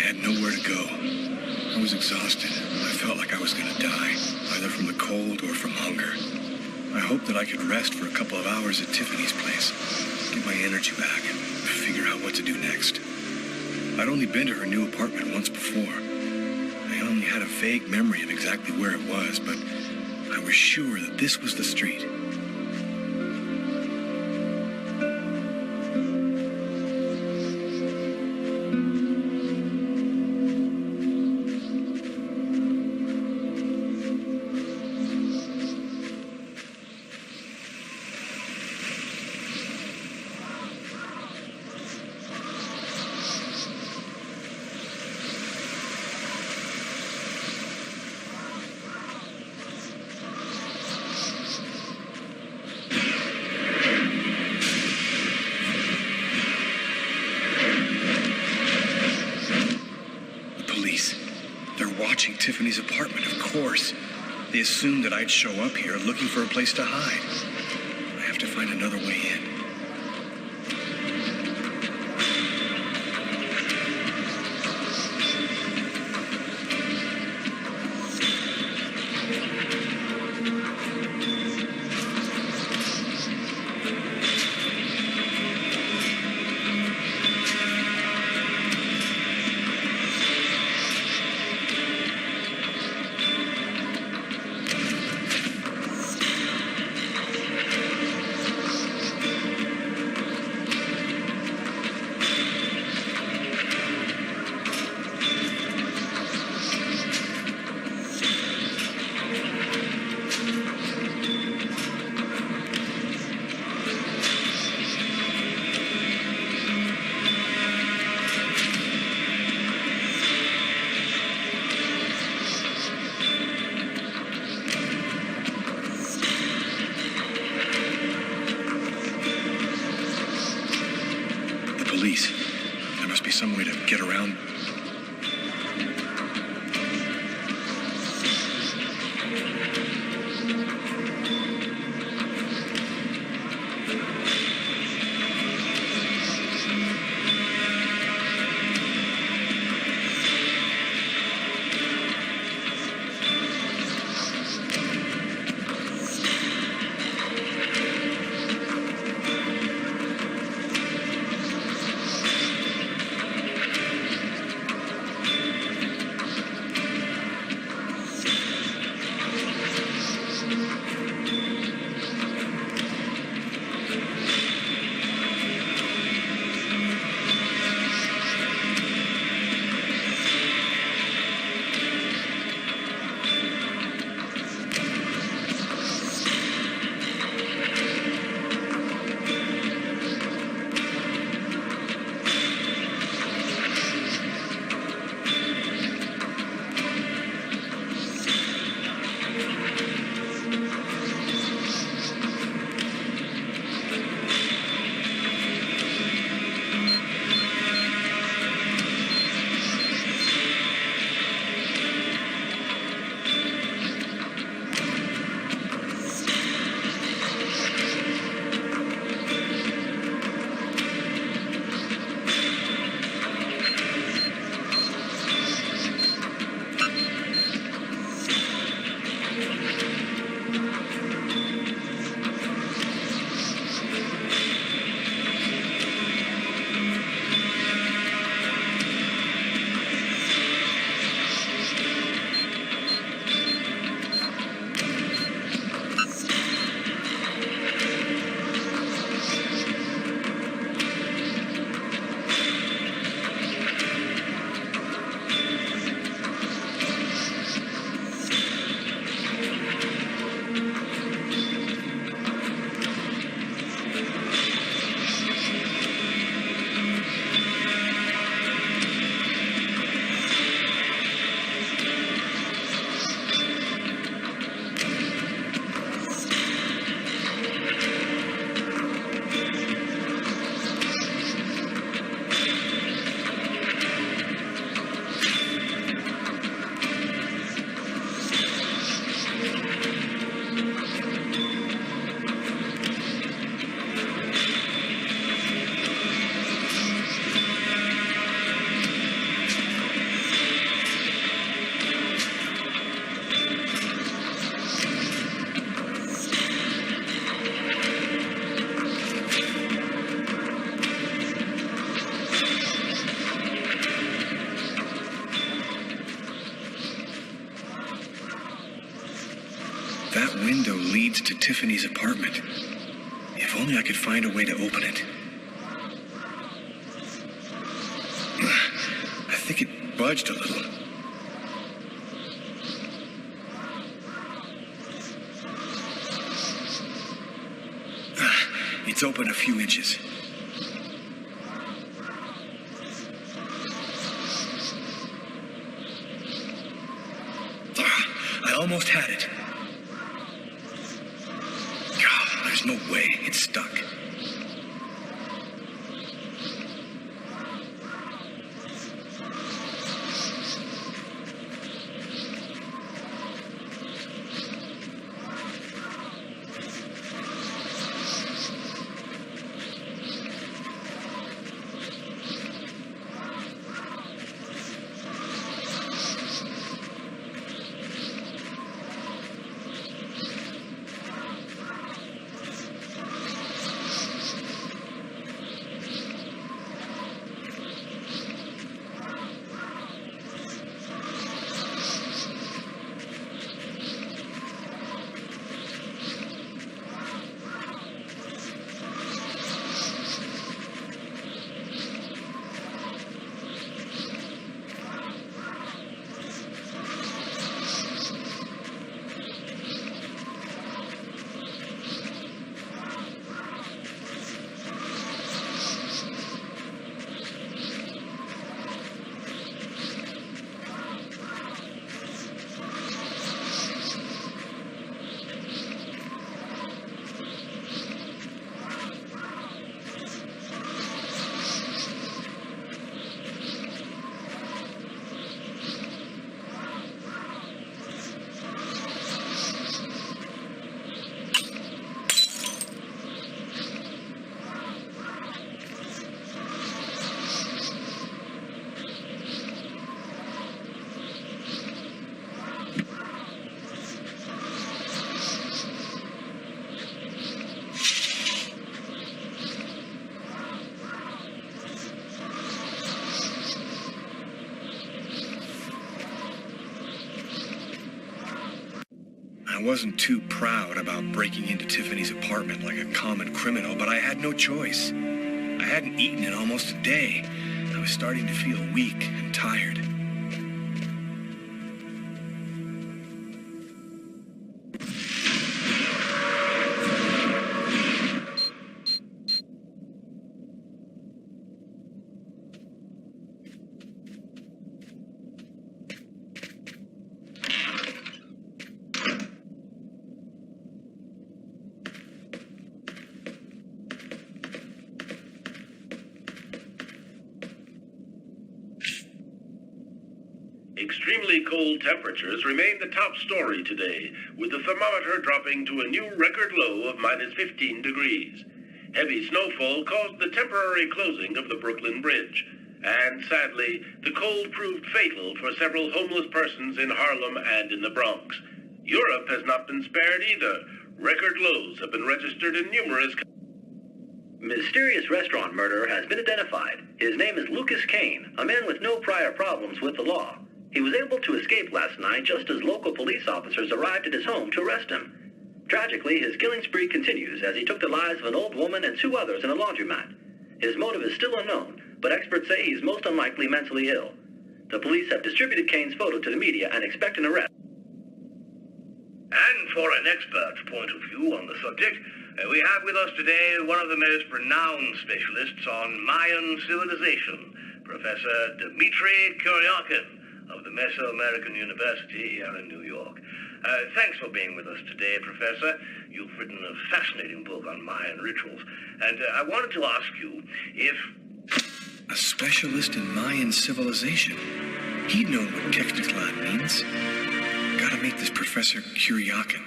had nowhere to go. I was exhausted. I felt like I was going to die, either from the cold or from hunger. I hoped that I could rest for a couple of hours at Tiffany's place, get my energy back, and figure out what to do next. I'd only been to her new apartment once before. I only had a vague memory of exactly where it was, but I was sure that this was the street. Tiffany's apartment, of course. They assumed that I'd show up here looking for a place to hide. I have to find another way in. There must be some way to get around. That window leads to Tiffany's apartment. If only I could find a way to open it. I think it budged a little. It's open a few inches. I almost had it. There's no way. It's stuck. I wasn't too proud about breaking into Tiffany's apartment like a common criminal, but I had no choice. I hadn't eaten in almost a day. I was starting to feel weak and tired. Extremely cold temperatures remain the top story today, with the thermometer dropping to a new record low of -15 degrees. Heavy snowfall caused the temporary closing of the Brooklyn Bridge, and sadly, the cold proved fatal for several homeless persons in Harlem and in the Bronx. Europe has not been spared either. Record lows have been registered in numerous countries. Mysterious restaurant murderer has been identified. His name is Lucas Kane, a man with no prior problems with the law. He was able to escape last night just as local police officers arrived at his home to arrest him. Tragically, his killing spree continues as he took the lives of an old woman and 2 others in a laundromat. His motive is still unknown, but experts say he's most unlikely mentally ill. The police have distributed Kane's photo to the media and expect an arrest. And for an expert's point of view on the subject, we have with us today one of the most renowned specialists on Mayan civilization, Professor Dmitry Kuryakin of the Mesoamerican University here in New York. Thanks for being with us today, Professor. You've written a fascinating book on Mayan rituals, and I wanted to ask you if... A specialist in Mayan civilization. He'd known what Textlan means. Gotta meet this Professor Kuryakin.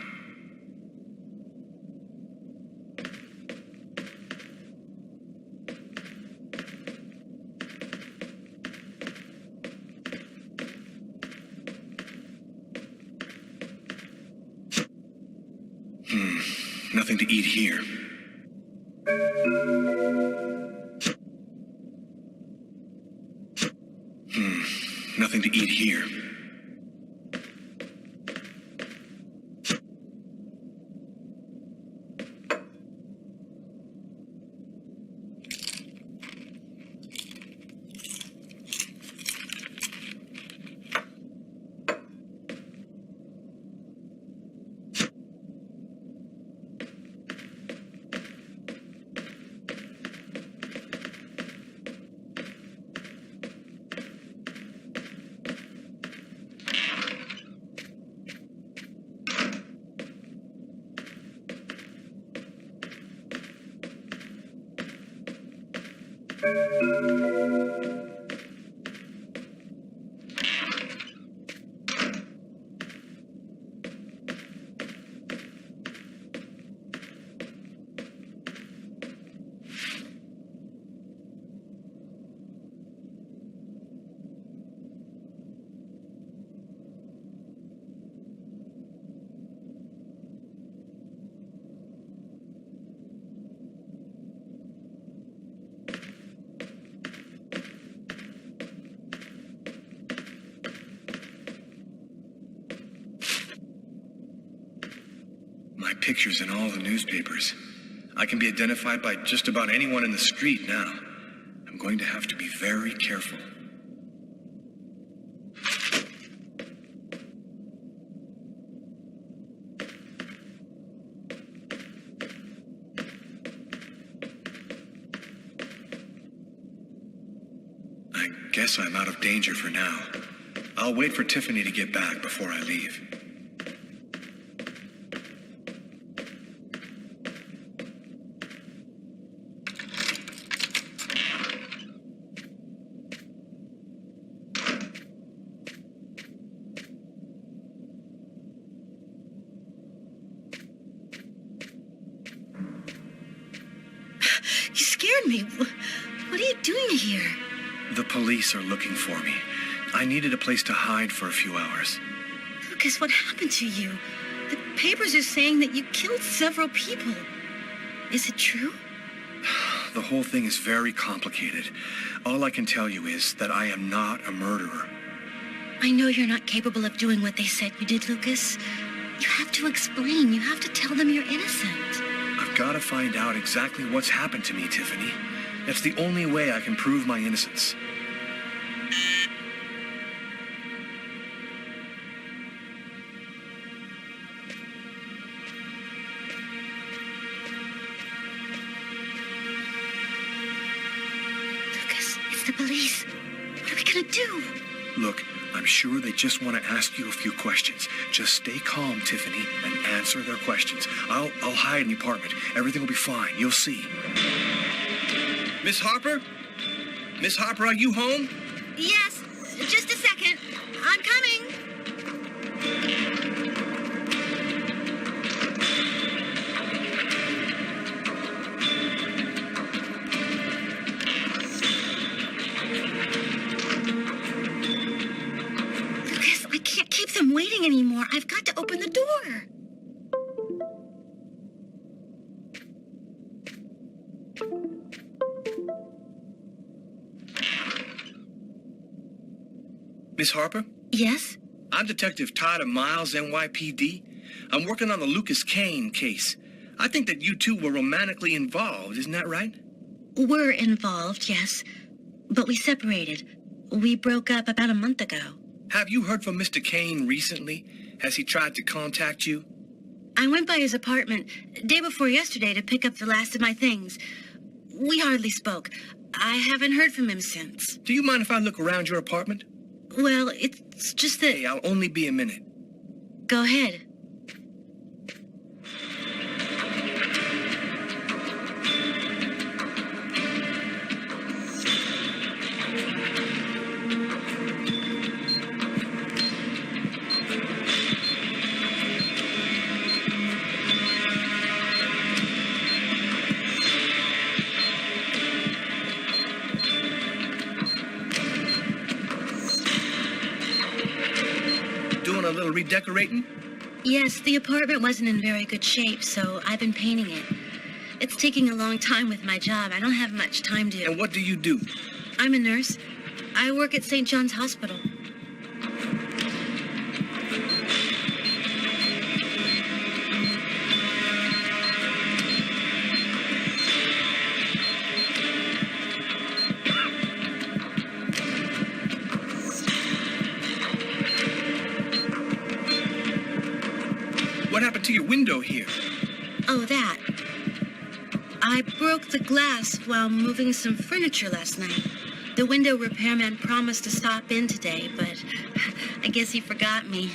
Nothing to eat here. Nothing to eat here. My picture's in all the newspapers. I can be identified by just about anyone in the street now. I'm going to have to be very careful. I guess I'm out of danger for now. I'll wait for Tiffany to get back before I leave. You scared me. What are you doing here? The police are looking for me. I needed a place to hide for a few hours. Lucas, what happened to you? The papers are saying that you killed several people. Is it true? The whole thing is very complicated. All I can tell you is that I am not a murderer. I know you're not capable of doing what they said you did, Lucas. You have to explain. You have to tell them you're innocent. I've got to find out exactly what's happened to me, Tiffany. That's the only way I can prove my innocence. Lucas, it's the police. What are we gonna do? Look, I'm sure they just want to ask you a few questions. Just stay calm, Tiffany, and answer their questions. I'll hide in the apartment. Everything will be fine. You'll see. Miss Harper? Miss Harper, are you home? Yes, just a second. I'm coming. Lucas, I can't keep them waiting anymore. I've got to open the door. Miss Harper? Yes? I'm Detective Todd of Miles, NYPD. I'm working on the Lucas Kane case. I think that you two were romantically involved, isn't that right? We're involved, yes. But we separated. We broke up about a month ago. Have you heard from Mr. Kane recently? Has he tried to contact you? I went by his apartment day before yesterday to pick up the last of my things. We hardly spoke. I haven't heard from him since. Do you mind if I look around your apartment? Well, it's just that... Hey, I'll only be a minute. Go ahead. Doing a little redecorating? Yes, the apartment wasn't in very good shape, so I've been painting it. It's taking a long time with my job. I don't have much time to... And what do you do? I'm a nurse. I work at St. John's Hospital. What happened to your window here? Oh, that. I broke the glass while moving some furniture last night. The window repairman promised to stop in today, but I guess he forgot me.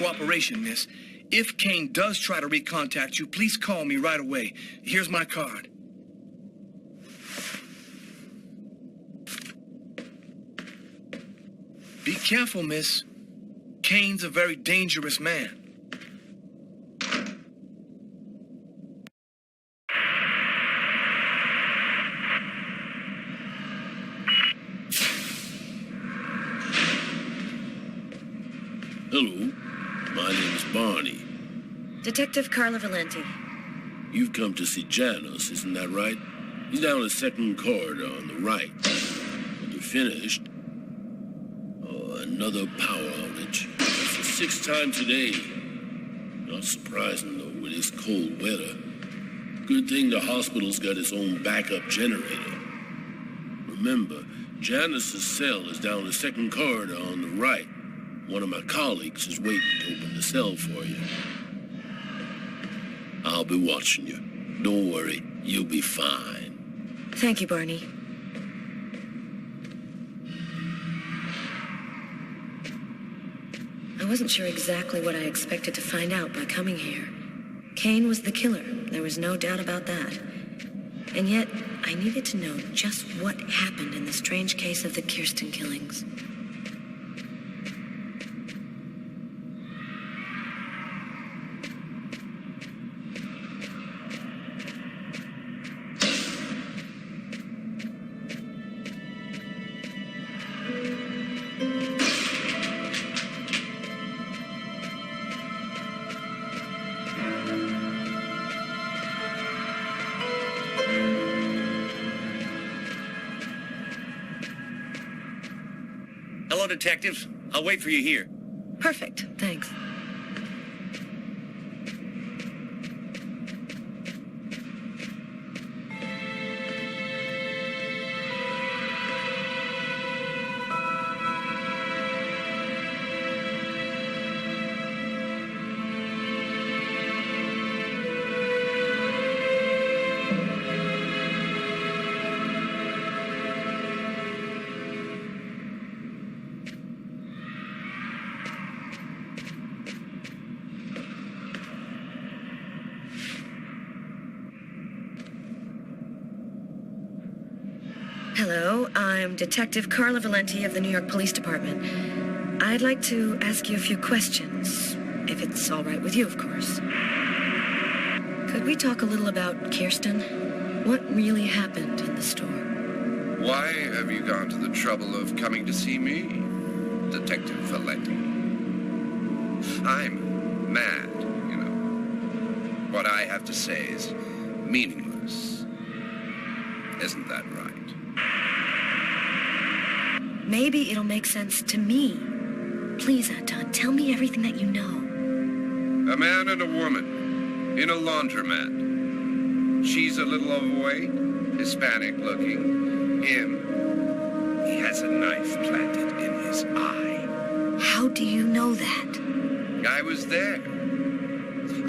cooperation, miss. If Kane does try to recontact you, please call me right away. Here's my card. Be careful, miss. Kane's a very dangerous man. Hello, my name is Barney. Detective Carla Valenti. You've come to see Janos, isn't that right? He's down the second corridor on the right. When you're finished... Oh, another power outage. It's the sixth time today. Not surprising, though, with this cold weather. Good thing the hospital's got its own backup generator. Remember, Janos' cell is down the second corridor on the right. One of my colleagues is waiting to open the cell for you. I'll be watching you. Don't worry, you'll be fine. Thank you, Barney. I wasn't sure exactly what I expected to find out by coming here. Kane was the killer. There was no doubt about that. And yet, I needed to know just what happened in the strange case of the Kirsten killings. Hello, detectives. I'll wait for you here. Perfect, thanks. Hello, I'm Detective Carla Valenti of the New York Police Department. I'd like to ask you a few questions, if it's all right with you, of course. Could we talk a little about Kirsten? What really happened in the store? Why have you gone to the trouble of coming to see me, Detective Valenti? I'm mad, you know. What I have to say is meaningless. Isn't that right? Maybe it'll make sense to me. Please, Anton, tell me everything that you know. A man and a woman in a laundromat. She's a little overweight, Hispanic looking. Him, he has a knife planted in his eye. How do you know that? I was there.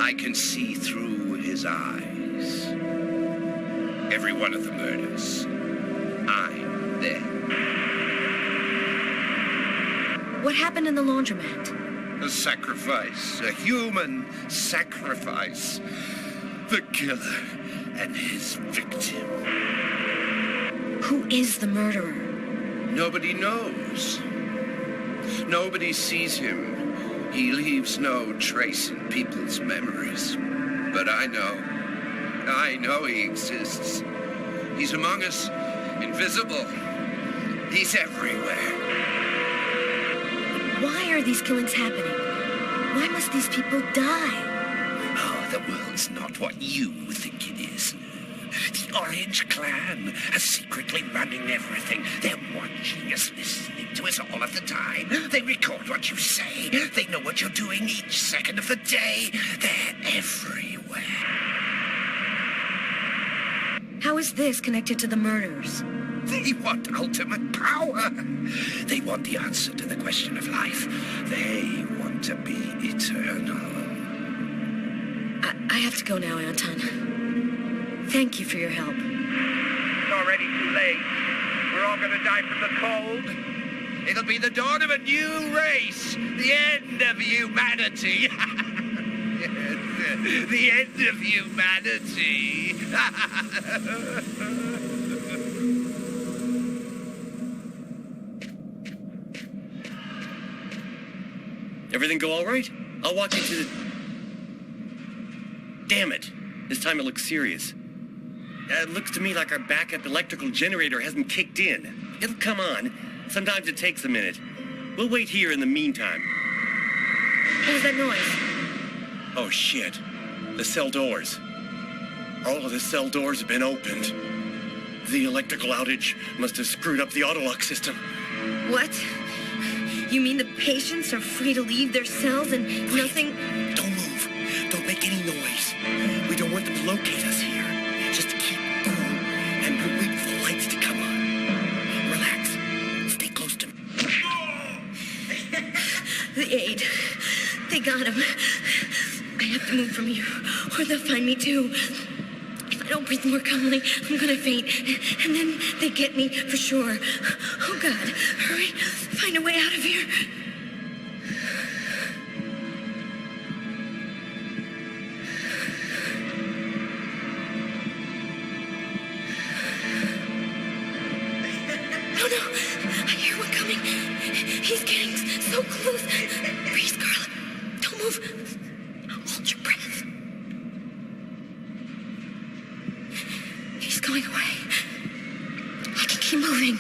I can see through his eyes. Every one of the murders. I'm there. What happened in the laundromat? A sacrifice, a human sacrifice. The killer and his victim. Who is the murderer? Nobody knows. Nobody sees him. He leaves no trace in people's memories. But I know he exists. He's among us, invisible. He's everywhere. Why are these killings happening? Why must these people die? Oh, the world's not what you think it is. The Orange Clan are secretly running everything. They're watching us, listening to us all of the time. They record what you say. They know what you're doing each second of the day. They're everywhere. How is this connected to the murders? They want ultimate power. They want the answer to the question of life. They want to be eternal. I have to go now, Anton. Thank you for your help. It's already too late. We're all gonna die from the cold. It'll be the dawn of a new race. The end of humanity. Yes, the end of humanity. Everything go all right? I'll walk you to the... Damn it. This time it looks serious. It looks to me like our backup electrical generator hasn't kicked in. It'll come on. Sometimes it takes a minute. We'll wait here in the meantime. What was that noise? Oh, shit. The cell doors. All of the cell doors have been opened. The electrical outage must have screwed up the autolock system. What? You mean the patients are free to leave their cells and nothing... Don't move. Don't make any noise. We don't want them to locate us here. Just keep cool, and we'll wait for the lights to come on. Relax. Stay close to me. The aid. They got him. I have to move from here, or they'll find me too. If I don't breathe more calmly, I'm gonna faint. And then they get me for sure. Oh, God. Hurry. Find a way out of here. Oh, no. I hear one coming. He's getting so close. Breathe, Carla. Don't move. Hold your breath. He's going away. I can keep moving.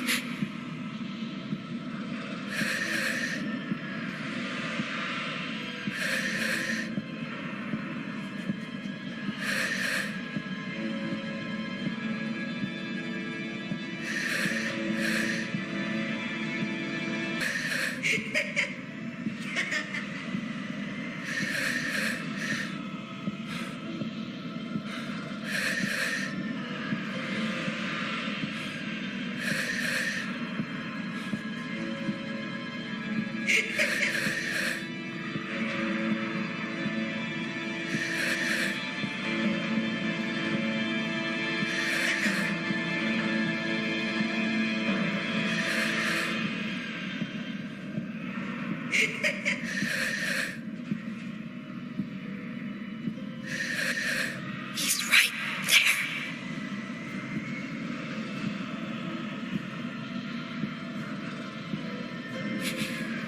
He's right there.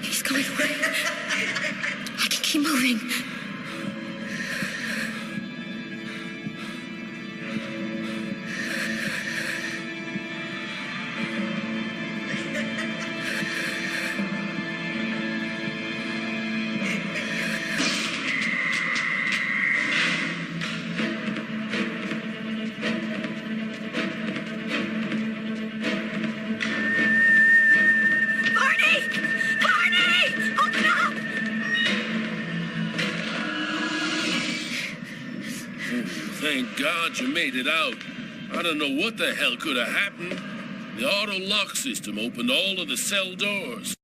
He's going away. I can keep moving. Thank God you made it out. I don't know what the hell could have happened. The auto lock system opened all of the cell doors.